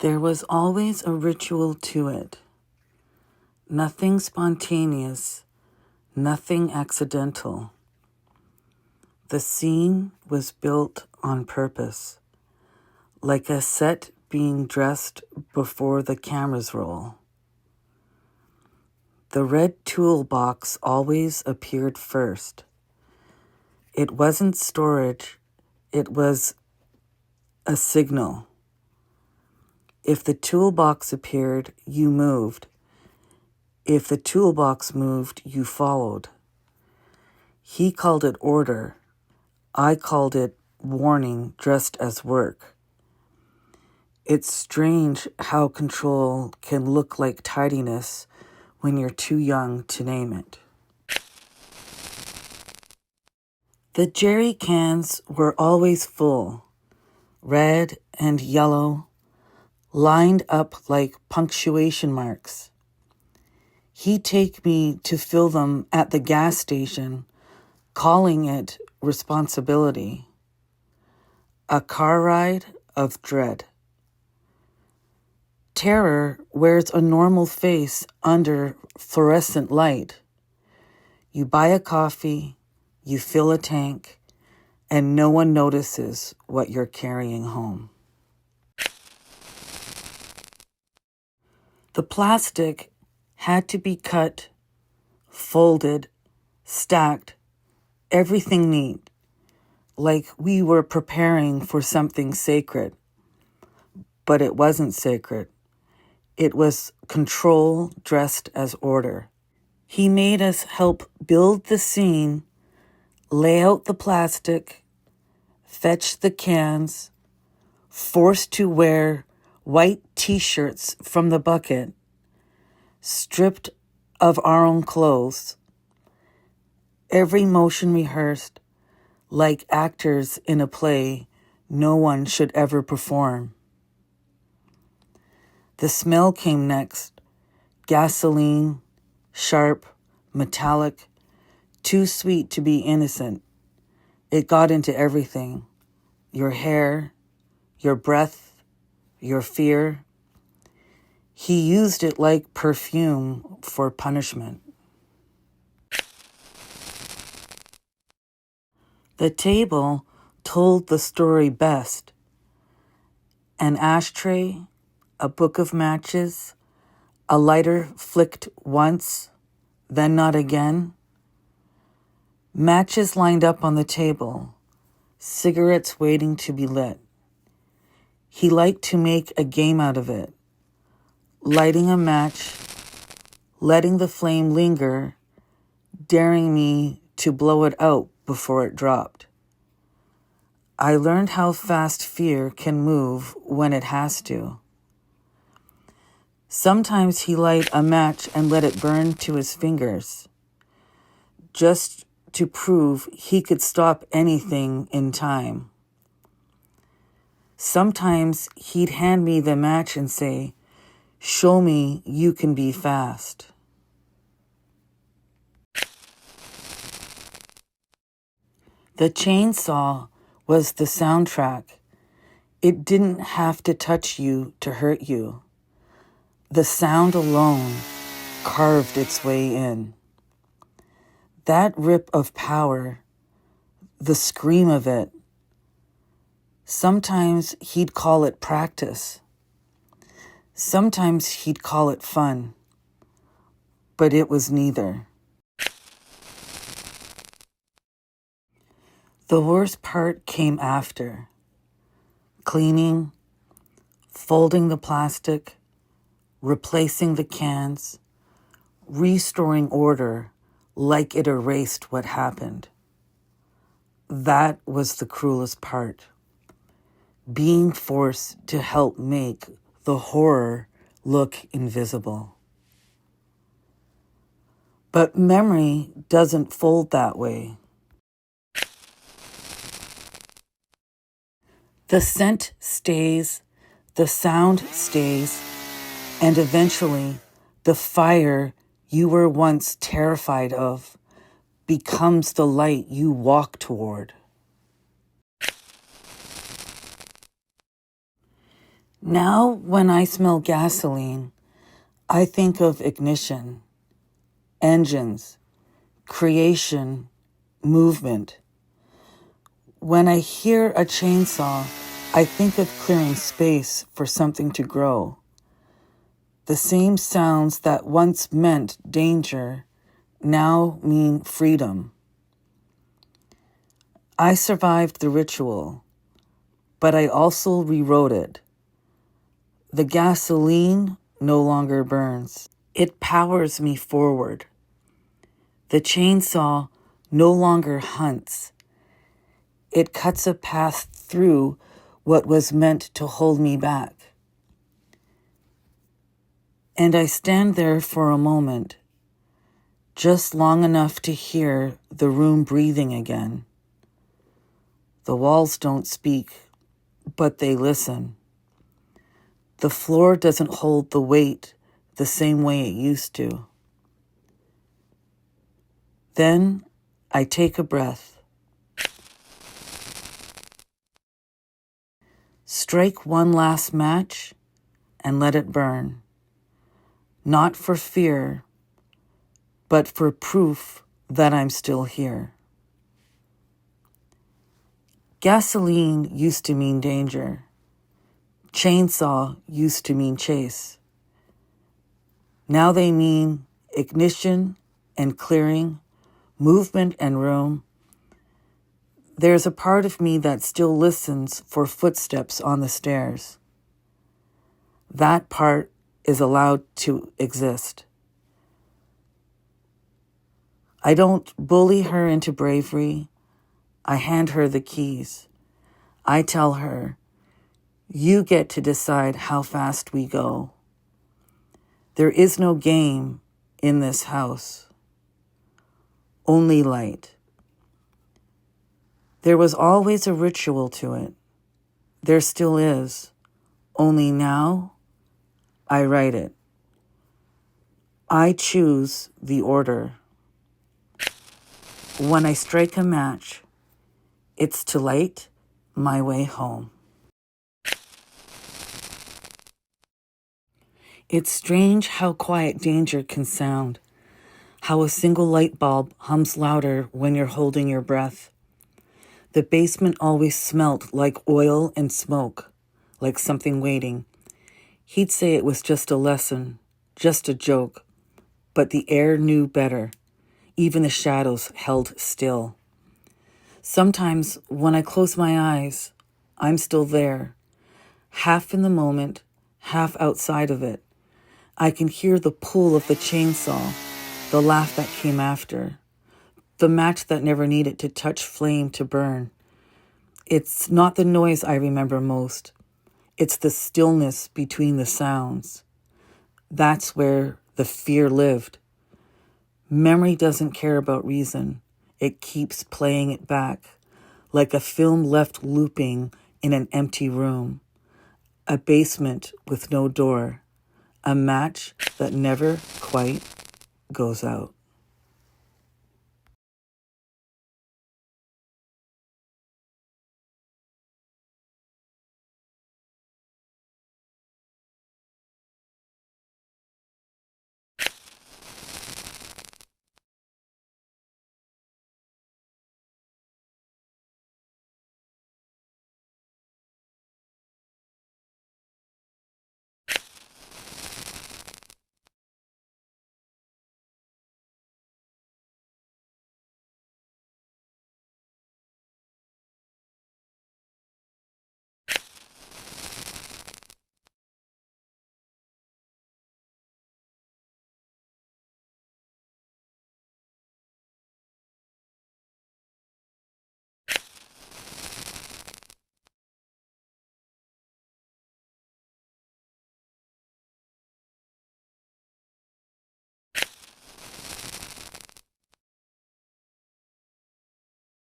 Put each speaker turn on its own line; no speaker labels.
There was always a ritual to it. Nothing spontaneous, nothing accidental. The scene was built on purpose, like a set being dressed before the cameras roll. The red toolbox always appeared first. It wasn't storage, it was a signal. If the toolbox appeared, you moved. If the toolbox moved, you followed. He called it order. I called it warning dressed as work. It's strange how control can look like tidiness when you're too young to name it. The jerry cans were always full, red and yellow, lined up like punctuation marks. He'd take me to fill them at the gas station, calling it responsibility. A car ride of dread. Terror wears a normal face under fluorescent light. You buy a coffee, you fill a tank, and no one notices what you're carrying home. The plastic had to be cut, folded, stacked, everything neat, like we were preparing for something sacred. But it wasn't sacred. It was control dressed as order. He made us help build the scene, lay out the plastic, fetch the cans, forced to wear white t-shirts from the bucket, stripped of our own clothes, every motion rehearsed, like actors in a play no one should ever perform. The smell came next. Gasoline, sharp, metallic, too sweet to be innocent. It got into everything. Your hair, your breath, your fear. He used it like perfume for punishment. The table told the story best. An ashtray, a book of matches, a lighter flicked once, then not again. Matches lined up on the table, cigarettes waiting to be lit. He liked to make a game out of it, lighting a match, letting the flame linger, daring me to blow it out before it dropped. I learned how fast fear can move when it has to. Sometimes he light a match and let it burn to his fingers, just to prove he could stop anything in time. Sometimes he'd hand me the match and say, "Show me you can be fast." The chainsaw was the soundtrack. It didn't have to touch you to hurt you. The sound alone carved its way in. That rip of power, the scream of it, sometimes he'd call it practice. Sometimes he'd call it fun. But it was neither. The worst part came after. Cleaning, folding the plastic, replacing the cans, restoring order like it erased what happened. That was the cruelest part. Being forced to help make the horror look invisible. But memory doesn't fold that way. The scent stays, the sound stays, and eventually the fire you were once terrified of becomes the light you walk toward. Now, when I smell gasoline, I think of ignition, engines, creation, movement. When I hear a chainsaw, I think of clearing space for something to grow. The same sounds that once meant danger now mean freedom. I survived the ritual, but I also rewrote it. The gasoline no longer burns. It powers me forward. The chainsaw no longer hunts. It cuts a path through what was meant to hold me back. And I stand there for a moment, just long enough to hear the room breathing again. The walls don't speak, but they listen. The floor doesn't hold the weight the same way it used to. Then I take a breath. Strike one last match and let it burn. Not for fear, but for proof that I'm still here. Gasoline used to mean danger. Chainsaw used to mean chase. Now they mean ignition and clearing, movement and room. There's a part of me that still listens for footsteps on the stairs. That part is allowed to exist. I don't bully her into bravery. I hand her the keys. I tell her, you get to decide how fast we go. There is no game in this house. Only light. There was always a ritual to it. There still is. Only now, I write it. I choose the order. When I strike a match, it's to light my way home. It's strange how quiet danger can sound, how a single light bulb hums louder when you're holding your breath. The basement always smelt like oil and smoke, like something waiting. He'd say it was just a lesson, just a joke, but the air knew better. Even the shadows held still. Sometimes when I close my eyes, I'm still there, half in the moment, half outside of it. I can hear the pull of the chainsaw, the laugh that came after, the match that never needed to touch flame to burn. It's not the noise I remember most. It's the stillness between the sounds. That's where the fear lived. Memory doesn't care about reason. It keeps playing it back, like a film left looping in an empty room, a basement with no door, a match that never quite goes out.